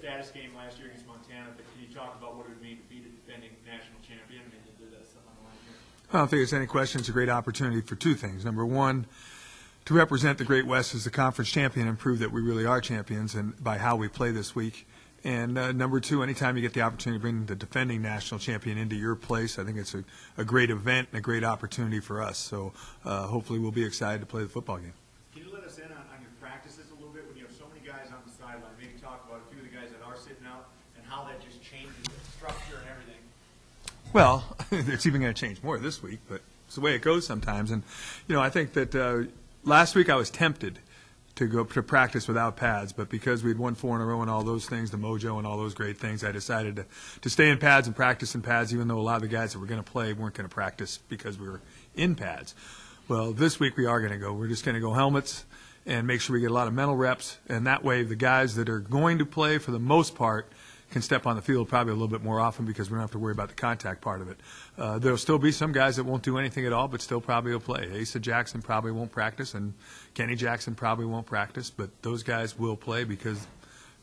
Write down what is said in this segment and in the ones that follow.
status game last year against Montana, but can you talk about what it would mean to beat a defending national champion and to do something on the line here? I don't think there's any question. It's a great opportunity for two things. Number one, to represent the Great West as the conference champion and prove that we really are champions and by how we play this week. And number two, anytime you get the opportunity to bring the defending national champion into your place, I think it's a great event and a great opportunity for us. So hopefully we'll be excited to play the football game. Can you let us in on your practices a little bit when you have so many guys on the sideline? Maybe talk about a few of the guys that are sitting out and how that just changes the structure and everything. Well, it's even going to change more this week, but it's the way it goes sometimes. And, I think that last week I was tempted to go to practice without pads, but because we'd won 4 in a row and all those things, the mojo and all those great things, I decided to stay in pads and practice in pads, even though a lot of the guys that were going to play weren't going to practice because we were in pads. Well, this week we are going to go. We're just going to go helmets and make sure we get a lot of mental reps, and that way the guys that are going to play for the most part can step on the field probably a little bit more often because we don't have to worry about the contact part of it. There'll still be some guys that won't do anything at all, but still probably will play. Asa Jackson probably won't practice, and Kenny Jackson probably won't practice, but those guys will play because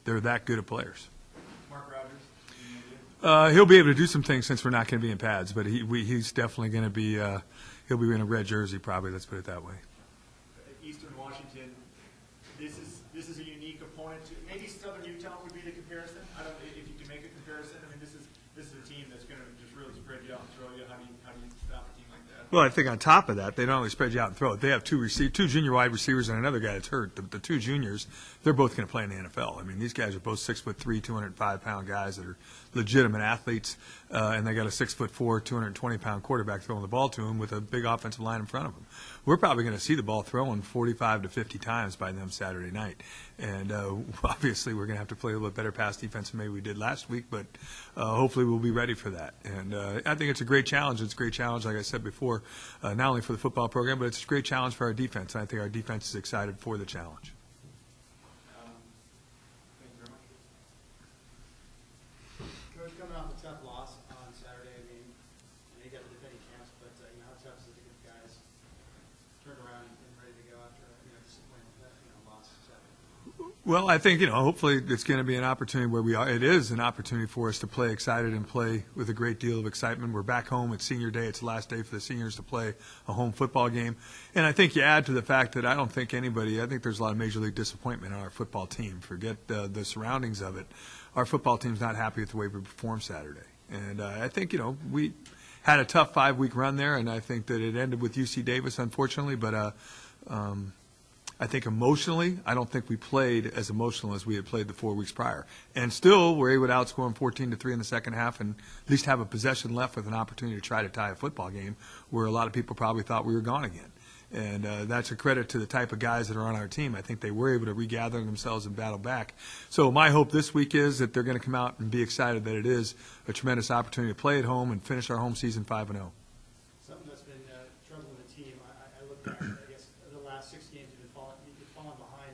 they're that good of players. Mark Rogers? He'll be able to do some things since we're not going to be in pads, but he's definitely going to be he'll be in a red jersey probably, let's put it that way. Eastern Washington, this is a unique opponent. Maybe Southern Utah would be the comparison. I don't know if you can make a comparison. I mean, this is a team that's going to just really spread you out and throw you. How do you stop a team like that? Well, I think on top of that, they don't only spread you out and throw it. They have two junior wide receivers and another guy that's hurt. The two juniors, they're both going to play in the NFL. I mean, these guys are both 6'3", 205-pound guys that are legitimate athletes, and they got a 6'4", 220-pound quarterback throwing the ball to them with a big offensive line in front of them. We're probably going to see the ball thrown 45 to 50 times by them Saturday night. And obviously we're going to have to play a little bit better pass defense than maybe we did last week, but hopefully we'll be ready for that. And I think it's a great challenge. It's a great challenge, like I said before, not only for the football program, but it's a great challenge for our defense. And I think our defense is excited for the challenge. Thank you very much. Coach, coming off a tough loss on Saturday, I mean, you got the defending champs, but how tough is it to get the guys turned around and ready to go after disappointing loss Saturday? Well, I think, hopefully it's going to be an opportunity where it is an opportunity for us to play excited and play with a great deal of excitement. We're back home. It's senior day. It's the last day for the seniors to play a home football game. And I think you add to the fact that I think there's a lot of major league disappointment on our football team. Forget the surroundings of it. Our football team's not happy with the way we performed Saturday. And I think, we had a tough 5-week run there, and I think that it ended with UC Davis, unfortunately. But I think emotionally, I don't think we played as emotional as we had played the 4 weeks prior. And still, we're able to outscore them 14-3 in the second half and at least have a possession left with an opportunity to try to tie a football game where a lot of people probably thought we were gone again. And that's a credit to the type of guys that are on our team. I think they were able to regather themselves and battle back. So my hope this week is that they're going to come out and be excited that it is a tremendous opportunity to play at home and finish our home season 5-0. Something that's been troubling the team, I look back, I guess, the last 6 games you've fallen behind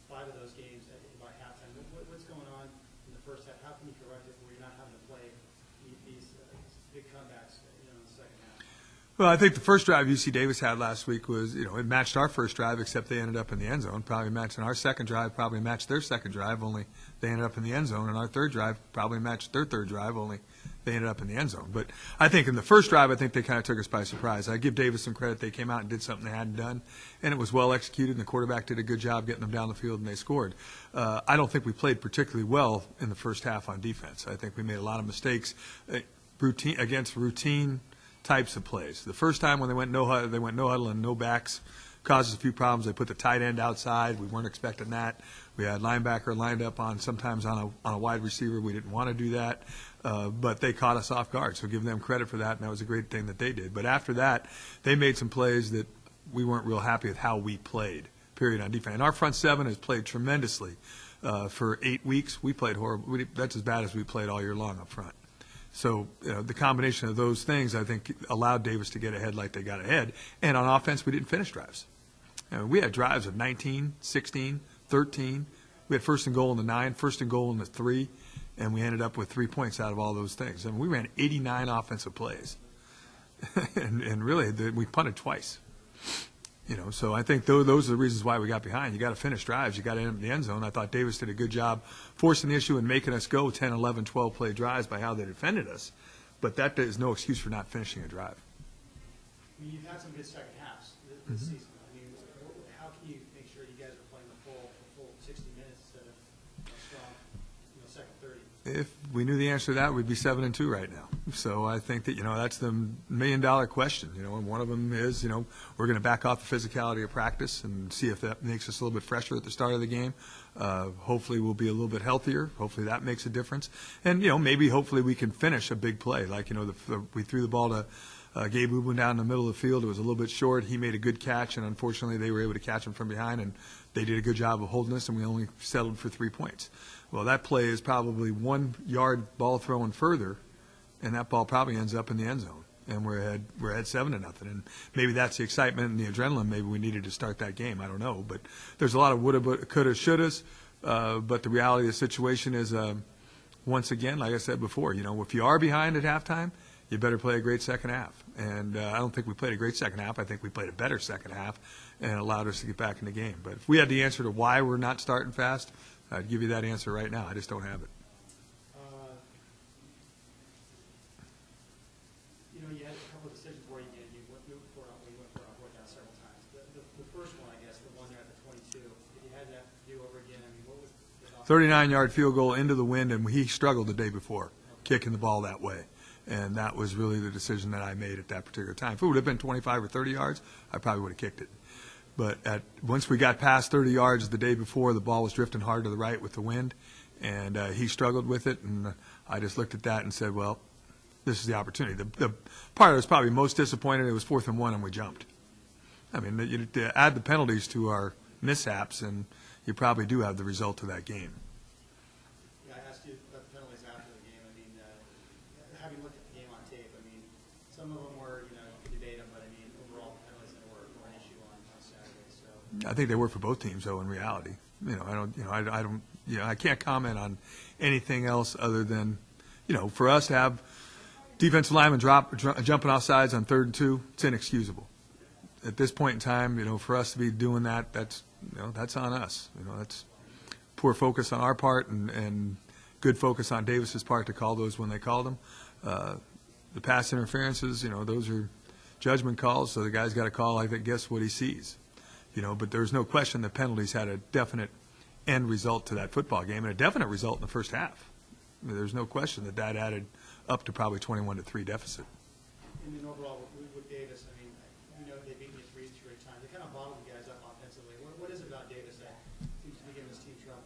5 of those games by halftime. What's going on in the first half? How can you correct it where you're not having to play these big comebacks in the second half? Well, I think the first drive UC Davis had last week was, it matched our first drive, except they ended up in the end zone. Probably matching our second drive, probably matched their second drive, only they ended up in the end zone. And our third drive probably matched their third drive, only they ended up in the end zone. But I think in the first drive, I think they kind of took us by surprise. I give Davis some credit. They came out and did something they hadn't done, and it was well executed, and the quarterback did a good job getting them down the field, and they scored. I don't think we played particularly well in the first half on defense. I think we made a lot of mistakes against routine types of plays. The first time when they went no huddle and no backs, caused us a few problems. They put the tight end outside. We weren't expecting that. We had linebacker lined up sometimes on a wide receiver. We didn't want to do that, but they caught us off guard. So give them credit for that, and that was a great thing that they did. But after that, they made some plays that we weren't real happy with how we played, period, on defense. And our front seven has played tremendously. For 8 weeks, we played horrible. That's as bad as we played all year long up front. So the combination of those things, I think, allowed Davis to get ahead like they got ahead. And on offense, we didn't finish drives. We had drives of 19, 16, 13. We had first and goal in the 9, first and goal in the 3, and we ended up with 3 points out of all those things. I mean, we ran 89 offensive plays. and really, we punted twice. So I think those are the reasons why we got behind. You got to finish drives. You got to end up in the end zone. I thought Davis did a good job forcing the issue and making us go 10, 11, 12 play drives by how they defended us. But that is no excuse for not finishing a drive. I mean, you've had some good second halves this season. I mean, how can you make sure you guys are playing the full 60 minutes instead of a strong, second 30? If we knew the answer to that, we'd be 7-2 right now. So I think that, that's the $1 million question, and one of them is, we're going to back off the physicality of practice and see if that makes us a little bit fresher at the start of the game. Hopefully we'll be a little bit healthier. Hopefully that makes a difference. And, maybe hopefully we can finish a big play. Like, we threw the ball to Gabe Ubun down in the middle of the field. It was a little bit short. He made a good catch, and unfortunately they were able to catch him from behind, and they did a good job of holding us, and we only settled for 3 points. Well, that play is probably 1 yard ball throwing further, and that ball probably ends up in the end zone, and we're ahead 7-0. And maybe that's the excitement and the adrenaline. Maybe we needed to start that game. I don't know, but there's a lot of woulda, coulda, shouldas. But the reality of the situation is, once again, like I said before, if you are behind at halftime, you better play a great second half. And I don't think we played a great second half. I think we played a better second half and allowed us to get back in the game. But if we had the answer to why we're not starting fast, I'd give you that answer right now. I just don't have it. You had a couple of decisions where you went for it on fourth down several times. The first one, I guess, the one there at the 22, if you had that to do over again, I mean, what was the 39-yard field goal into the wind, and he struggled the day before, kicking the ball that way. And that was really the decision that I made at that particular time. If it would have been 25 or 30 yards, I probably would have kicked it. But once we got past 30 yards the day before, the ball was drifting hard to the right with the wind, and he struggled with it. And I just looked at that and said, well, this is the opportunity. The part I was probably most disappointed, it was 4th and 1, and we jumped. I mean, you add the penalties to our mishaps, and you probably do have the result of that game. Yeah, I asked you about the penalties after the game. I mean, having looked at the game on tape, I mean, some of them were, you could debate them, but I mean, overall, the penalties were an issue on Saturday. So I think they were for both teams, though. In reality, I can't comment on anything else other than, for us to have defensive linemen jumping off sides on 3rd and 2, it's inexcusable. At this point in time, for us to be doing that, that's on us. That's poor focus on our part and good focus on Davis's part to call those when they called them. The pass interferences, those are judgment calls, so the guy's got to call, I guess, what he sees. But there's no question that penalties had a definite end result to that football game and a definite result in the first half. I mean, there's no question that added up to probably 21-3 deficit. And then overall, with Davis, I mean, they beat you 3 straight times. They kind of bottled you guys up offensively. What is it about Davis that seems to be giving this team trouble?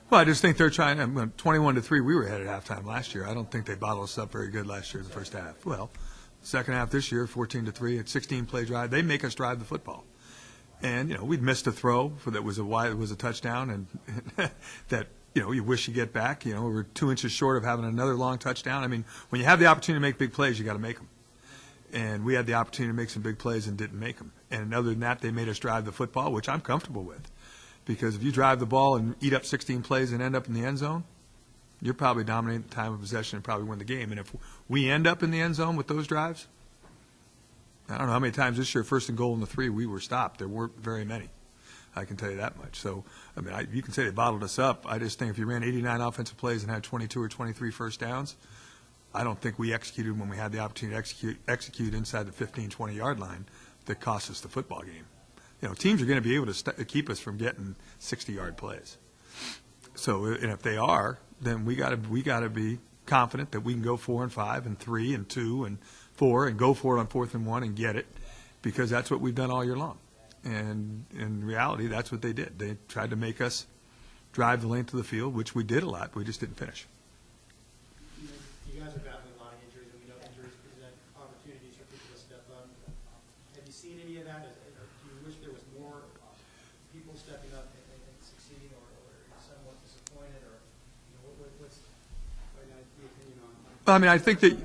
Well, I just think they're trying. 21-3, we were ahead at halftime last year. I don't think they bottled us up very good last year in the first half. Well, second half this year, 14-3, at 16-play drive. They make us drive the football. And, we'd missed a throw that was a touchdown, and that, you wish you get back. We're 2 inches short of having another long touchdown. I mean, when you have the opportunity to make big plays, you got to make them. And we had the opportunity to make some big plays and didn't make them. And other than that, they made us drive the football, which I'm comfortable with. Because if you drive the ball and eat up 16 plays and end up in the end zone, you're probably dominating the time of possession and probably win the game. And if we end up in the end zone with those drives, I don't know how many times this year, 1st and goal in the 3, we were stopped. There weren't very many. I can tell you that much. So, I mean, you can say they bottled us up. I just think if you ran 89 offensive plays and had 22 or 23 first downs, I don't think we executed when we had the opportunity to execute inside the 15, 20-yard line that cost us the football game. Teams are going to be able to keep us from getting 60-yard plays. So, and if they are, then we got to be confident that we can go 4 and 5 and 3 and 2 and 4 and go for it on 4th and 1 and get it, because that's what we've done all year long. And in reality, that's what they did. They tried to make us drive the length of the field, which we did a lot. We just didn't finish. You guys are battling a lot of injuries, and we know injuries present opportunities for people to step up. Have you seen any of that? Do you wish there was more people stepping up and succeeding, or are you somewhat disappointed, or what's right now the opinion on? I mean, I think that,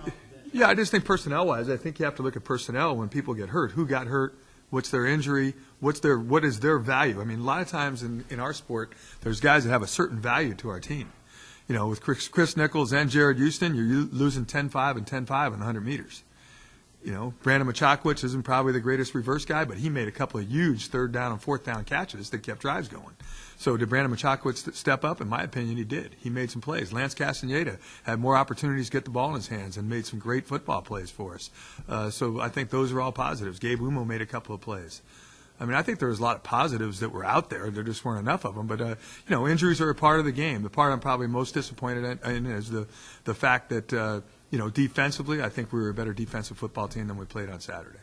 I just think personnel-wise, I think you have to look at personnel when people get hurt. Who got hurt? What's their injury? What is their value? I mean, a lot of times in our sport, there's guys that have a certain value to our team. With Chris Nichols and Jared Houston, you're losing 10-5 and 10-5 on 100 meters. You know, Brandon Machakowicz isn't probably the greatest reverse guy, but he made a couple of huge third down and fourth down catches that kept drives going. So did Brandon Machakowicz step up? In my opinion, he did. He made some plays. Lance Castaneda had more opportunities to get the ball in his hands and made some great football plays for us. So I think those are all positives. Gabe Umo made a couple of plays. I mean, I think there was a lot of positives that were out there. There just weren't enough of them. But, you know, injuries are a part of the game. The part I'm probably most disappointed in is the fact that, you know, defensively, I think we were a better defensive football team than we played on Saturday.